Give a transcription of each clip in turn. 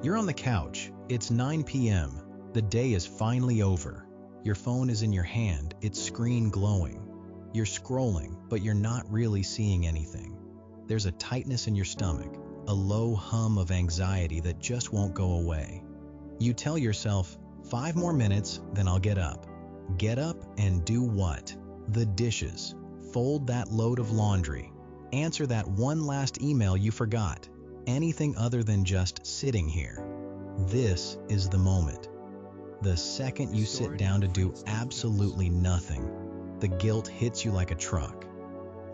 You're on the couch. It's 9 p.m. The day is finally over. Your phone is in your hand, its screen glowing. You're scrolling, but you're not really seeing anything. There's a tightness in your stomach, a low hum of anxiety that just won't go away. You tell yourself, 5 more minutes, then I'll get up. Get up and do what? The dishes. Fold that load of laundry. Answer that one last email you forgot. Anything other than just sitting here. This is the moment. The second you sit down to do absolutely nothing, the guilt hits you like a truck.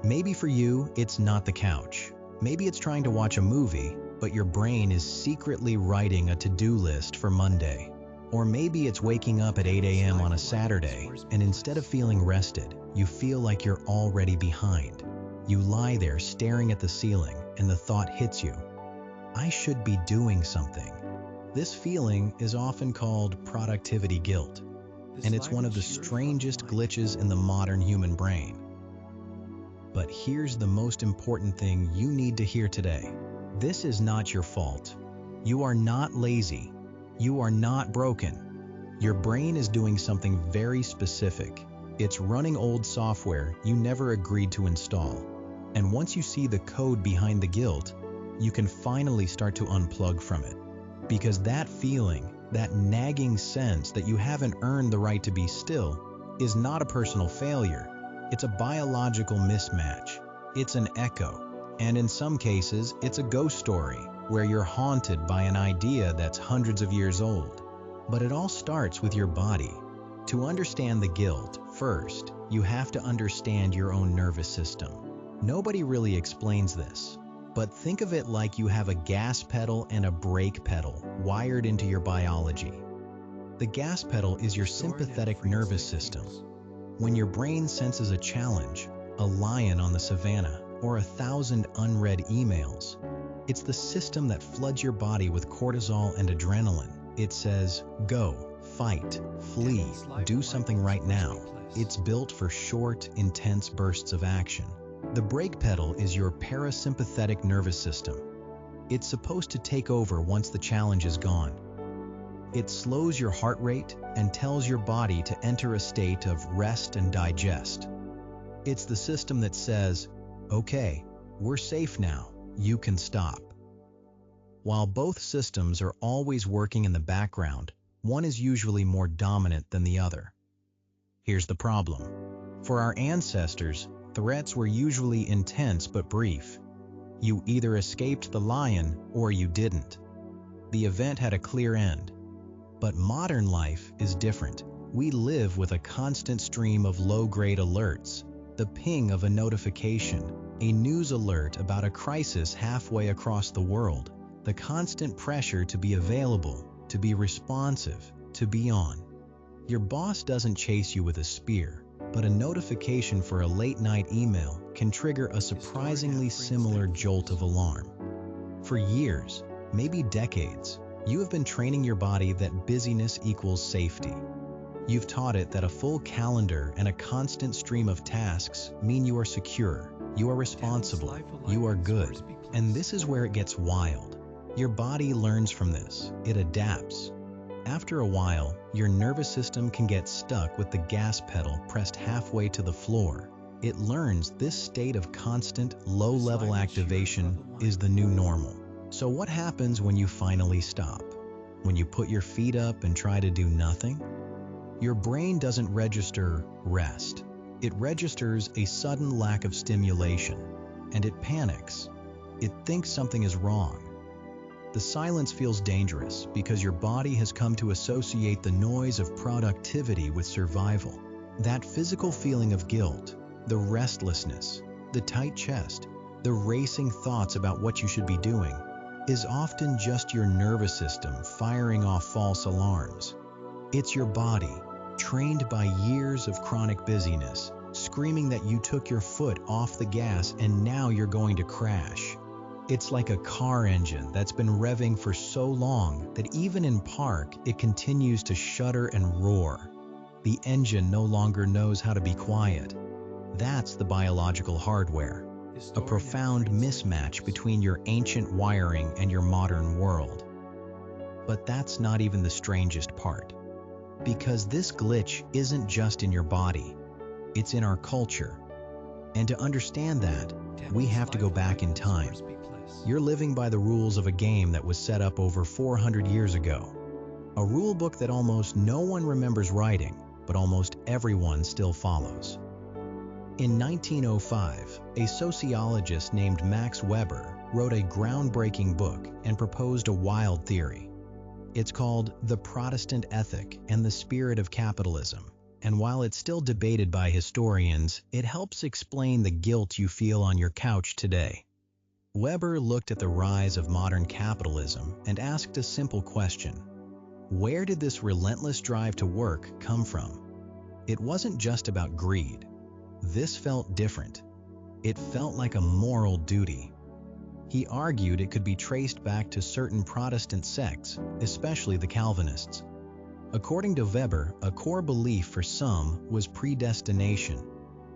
Maybe for you, it's not the couch. Maybe it's trying to watch a movie, but your brain is secretly writing a to-do list for Monday. Or maybe it's waking up at 8 a.m. on a Saturday, and instead of feeling rested, you feel like you're already behind. You lie there staring at the ceiling, and the thought hits you. I should be doing something. This feeling is often called productivity guilt, and it's one of the strangest glitches in the modern human brain. But here's the most important thing you need to hear today. This is not your fault. You are not lazy. You are not broken. Your brain is doing something very specific. It's running old software you never agreed to install. And once you see the code behind the guilt, you can finally start to unplug from it. Because that feeling, that nagging sense that you haven't earned the right to be still, is not a personal failure. It's a biological mismatch. It's an echo. And in some cases, it's a ghost story where you're haunted by an idea that's hundreds of years old. But it all starts with your body. To understand the guilt, first, you have to understand your own nervous system. Nobody really explains this, but think of it like you have a gas pedal and a brake pedal wired into your biology. The gas pedal is your sympathetic nervous system. When your brain senses a challenge, a lion on the savannah, or 1,000 unread emails, it's the system that floods your body with cortisol and adrenaline. It says, go, fight, flee, do something right now. It's built for short, intense bursts of action. The brake pedal is your parasympathetic nervous system. It's supposed to take over once the challenge is gone. It slows your heart rate and tells your body to enter a state of rest and digest. It's the system that says, okay, we're safe now, you can stop. While both systems are always working in the background, one is usually more dominant than the other. Here's the problem. For our ancestors, threats were usually intense but brief. You either escaped the lion or you didn't. The event had a clear end. But modern life is different. We live with a constant stream of low-grade alerts. The ping of a notification, a news alert about a crisis halfway across the world, the constant pressure to be available, to be responsive, to be on. Your boss doesn't chase you with a spear, but a notification for a late-night email can trigger a surprisingly similar jolt of alarm. For years, maybe decades, you have been training your body that busyness equals safety. You've taught it that a full calendar and a constant stream of tasks mean you are secure, you are responsible, you are good. And this is where it gets wild. Your body learns from this. It adapts. After a while, your nervous system can get stuck with the gas pedal pressed halfway to the floor. It learns this state of constant, low-level activation is the new normal. So what happens when you finally stop? When you put your feet up and try to do nothing? Your brain doesn't register rest. It registers a sudden lack of stimulation, and it panics. It thinks something is wrong. The silence feels dangerous because your body has come to associate the noise of productivity with survival. That physical feeling of guilt, the restlessness, the tight chest, the racing thoughts about what you should be doing, is often just your nervous system firing off false alarms. It's your body, trained by years of chronic busyness, screaming that you took your foot off the gas and now you're going to crash. It's like a car engine that's been revving for so long that even in park, it continues to shudder and roar. The engine no longer knows how to be quiet. That's the biological hardware, a profound mismatch between your ancient wiring and your modern world. But that's not even the strangest part. Because this glitch isn't just in your body, it's in our culture. And to understand that, we have to go back in time. You're living by the rules of a game that was set up over 400 years ago. A rule book that almost no one remembers writing, but almost everyone still follows. In 1905, a sociologist named Max Weber wrote a groundbreaking book and proposed a wild theory. It's called The Protestant Ethic and the Spirit of Capitalism, and while it's still debated by historians, it helps explain the guilt you feel on your couch today. Weber looked at the rise of modern capitalism and asked a simple question. Where did this relentless drive to work come from? It wasn't just about greed. This felt different. It felt like a moral duty. He argued it could be traced back to certain Protestant sects, especially the Calvinists. According to Weber, a core belief for some was predestination,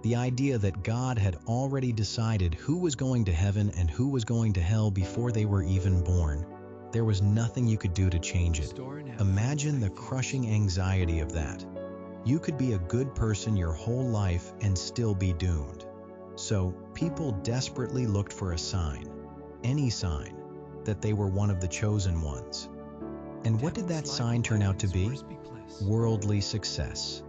the idea that God had already decided who was going to heaven and who was going to hell before they were even born. There was nothing you could do to change it. Imagine the crushing anxiety of that. You could be a good person your whole life and still be doomed. So people desperately looked for a sign, any sign, that they were one of the chosen ones. And what did that sign turn out to be? Worldly success.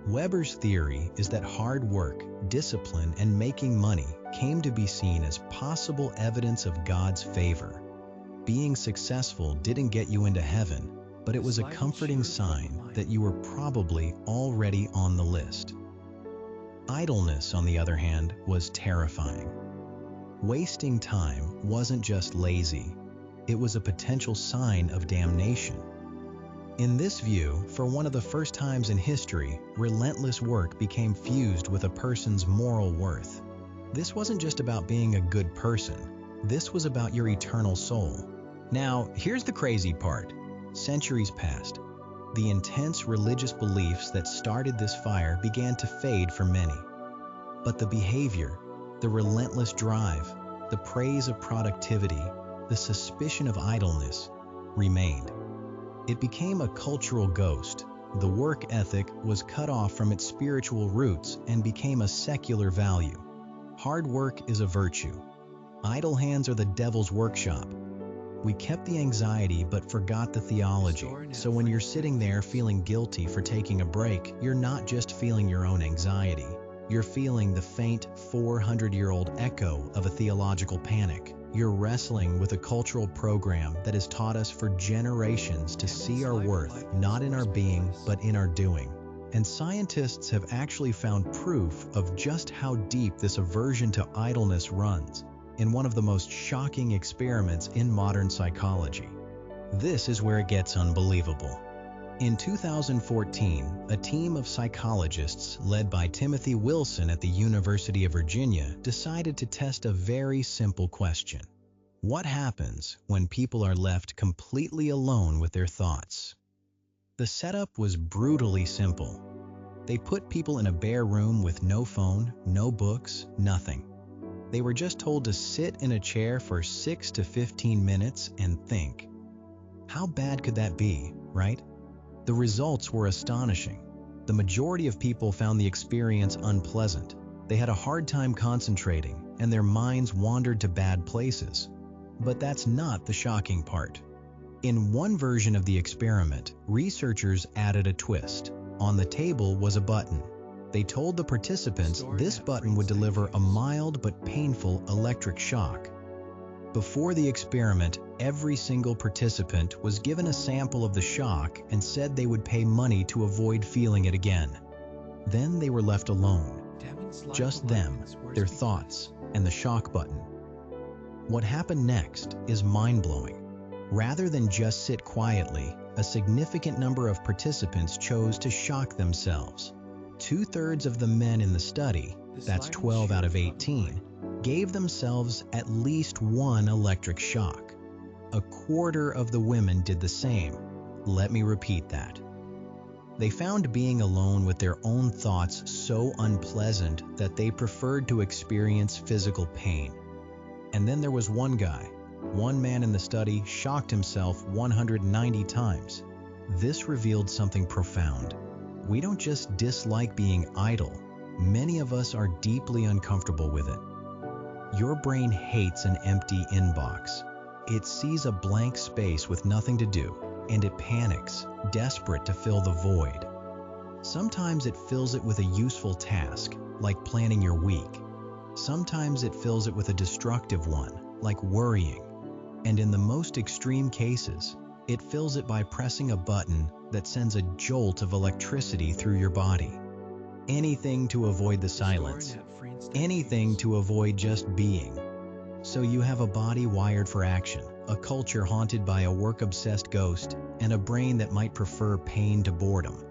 Weber's theory is that hard work, discipline, and making money came to be seen as possible evidence of God's favor. Being successful didn't get you into heaven, but it was a comforting sign that you were probably already on the list. Idleness, on the other hand, was terrifying. Wasting time wasn't just lazy, it was a potential sign of damnation. In this view, for one of the first times in history, relentless work became fused with a person's moral worth. This wasn't just about being a good person, this was about your eternal soul. Now, here's the crazy part. Centuries passed. The intense religious beliefs that started this fire began to fade for many. But the behavior, the relentless drive, the praise of productivity, the suspicion of idleness remained. It became a cultural ghost. The work ethic was cut off from its spiritual roots and became a secular value. Hard work is a virtue. Idle hands are the devil's workshop. We kept the anxiety but forgot the theology. So when you're sitting there feeling guilty for taking a break, you're not just feeling your own anxiety. You're feeling the faint 400-year-old echo of a theological panic. You're wrestling with a cultural program that has taught us for generations to see our worth not in our being, but in our doing. And scientists have actually found proof of just how deep this aversion to idleness runs in one of the most shocking experiments in modern psychology. This is where it gets unbelievable. In 2014, a team of psychologists led by Timothy Wilson at the University of Virginia decided to test a very simple question. What happens when people are left completely alone with their thoughts? The setup was brutally simple. They put people in a bare room with no phone, no books, nothing. They were just told to sit in a chair for 6 to 15 minutes and think. How bad could that be, right? The results were astonishing. The majority of people found the experience unpleasant. They had a hard time concentrating, and their minds wandered to bad places. But that's not the shocking part. In one version of the experiment, researchers added a twist. On the table was a button. They told the participants this button would deliver a mild but painful electric shock. Before the experiment, every single participant was given a sample of the shock and said they would pay money to avoid feeling it again. Then they were left alone. Just them, their thoughts, and the shock button. What happened next is mind-blowing. Rather than just sit quietly, a significant number of participants chose to shock themselves. 2/3 of the men in the study, that's 12 out of 18, gave themselves at least one electric shock. 1/4 of the women did the same. Let me repeat that. They found being alone with their own thoughts so unpleasant that they preferred to experience physical pain. And then there was one guy, One man in the study shocked himself 190 times. This revealed something profound. We don't just dislike being idle. Many of us are deeply uncomfortable with it. Your brain hates an empty inbox. It sees a blank space with nothing to do, and it panics, desperate to fill the void. Sometimes it fills it with a useful task, like planning your week. Sometimes it fills it with a destructive one, like worrying. And in the most extreme cases, it fills it by pressing a button that sends a jolt of electricity through your body. Anything to avoid the silence. Anything to avoid just being. So you have a body wired for action, a culture haunted by a work-obsessed ghost, and a brain that might prefer pain to boredom.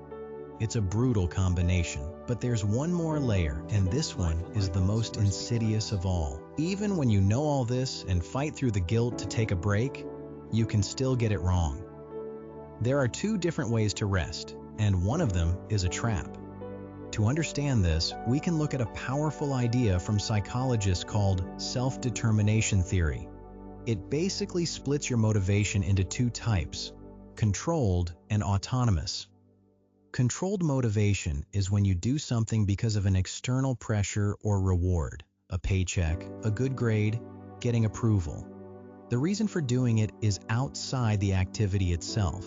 It's a brutal combination, but there's one more layer, and this one is the most insidious of all. Even when you know all this and fight through the guilt to take a break, you can still get it wrong. There are two different ways to rest, and one of them is a trap. To understand this, we can look at a powerful idea from psychologists called self-determination theory. It basically splits your motivation into two types: controlled and autonomous. Controlled motivation is when you do something because of an external pressure or reward, a paycheck, a good grade, getting approval. The reason for doing it is outside the activity itself.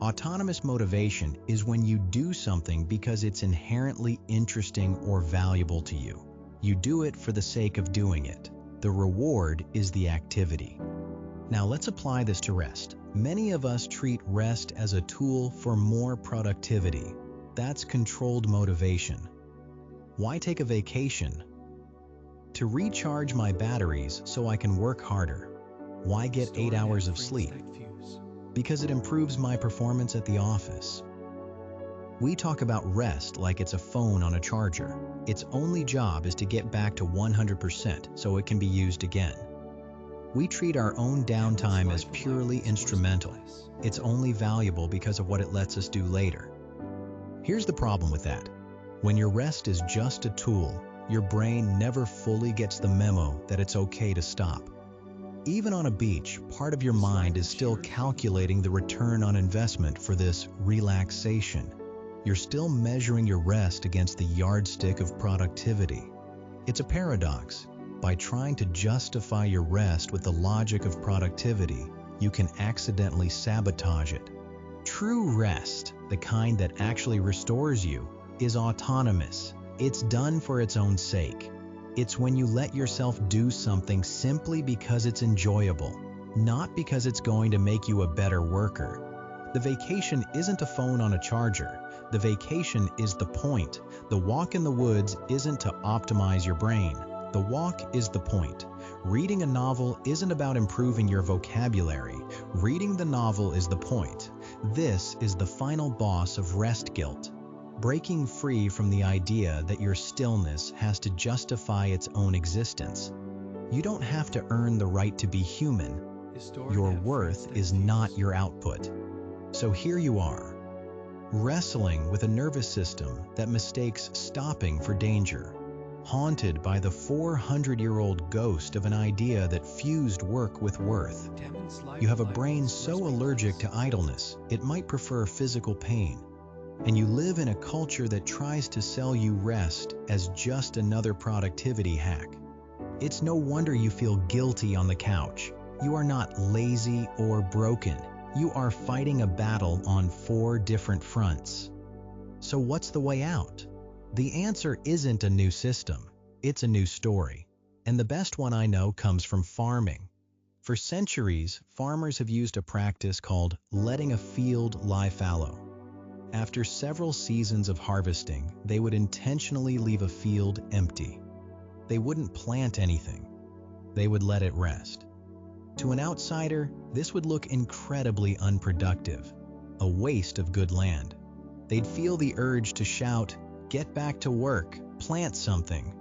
Autonomous motivation is when you do something because it's inherently interesting or valuable to you. You do it for the sake of doing it. The reward is the activity. Now let's apply this to rest. Many of us treat rest as a tool for more productivity. That's controlled motivation. Why take a vacation? To recharge my batteries so I can work harder. Why get 8 hours of sleep? Because it improves my performance at the office. We talk about rest like it's a phone on a charger. Its only job is to get back to 100% so it can be used again. We treat our own downtime as purely instrumental. It's only valuable because of what it lets us do later. Here's the problem with that. When your rest is just a tool, your brain never fully gets the memo that it's okay to stop. Even on a beach, part of your mind is still calculating the return on investment for this relaxation. You're still measuring your rest against the yardstick of productivity. It's a paradox. By trying to justify your rest with the logic of productivity, you can accidentally sabotage it. True rest, the kind that actually restores you, is autonomous. It's done for its own sake. It's when you let yourself do something simply because it's enjoyable, not because it's going to make you a better worker. The vacation isn't a phone on a charger. The vacation is the point. The walk in the woods isn't to optimize your brain. The walk is the point. Reading a novel isn't about improving your vocabulary. Reading the novel is the point. This is the final boss of rest guilt. Breaking free from the idea that your stillness has to justify its own existence. You don't have to earn the right to be human. Your worth is not your output. So here you are, wrestling with a nervous system that mistakes stopping for danger, haunted by the 400-year-old ghost of an idea that fused work with worth. You have a brain so allergic to idleness, it might prefer physical pain. And you live in a culture that tries to sell you rest as just another productivity hack. It's no wonder you feel guilty on the couch. You are not lazy or broken. You are fighting a battle on 4 different fronts. So what's the way out? The answer isn't a new system. It's a new story. And the best one I know comes from farming. For centuries, farmers have used a practice called letting a field lie fallow. After several seasons of harvesting, they would intentionally leave a field empty. They wouldn't plant anything. They would let it rest. To an outsider, this would look incredibly unproductive, a waste of good land. They'd feel the urge to shout, "Get back to work, plant something."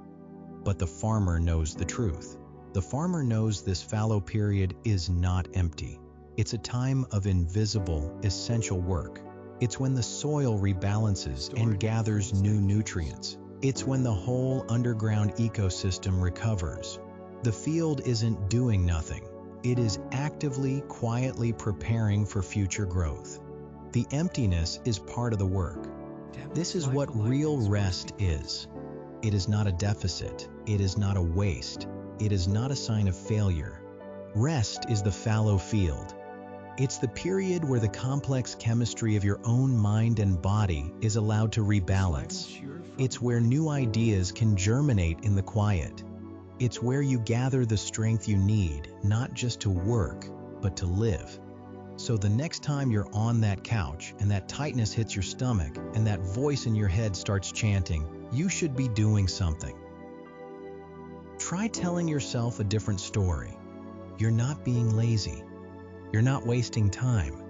But the farmer knows the truth. The farmer knows this fallow period is not empty. It's a time of invisible, essential work. It's when the soil rebalances and gathers new nutrients. It's when the whole underground ecosystem recovers. The field isn't doing nothing. It is actively, quietly preparing for future growth. The emptiness is part of the work. This is what real rest is. It is not a deficit. It is not a waste. It is not a sign of failure. Rest is the fallow field. It's the period where the complex chemistry of your own mind and body is allowed to rebalance. It's where new ideas can germinate in the quiet. It's where you gather the strength you need, not just to work, but to live. So the next time you're on that couch and that tightness hits your stomach and that voice in your head starts chanting, you should be doing something. Try telling yourself a different story. You're not being lazy. You're not wasting time.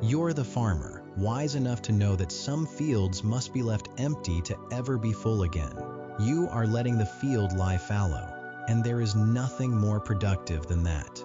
You're the farmer, wise enough to know that some fields must be left empty to ever be full again. You are letting the field lie fallow, and there is nothing more productive than that.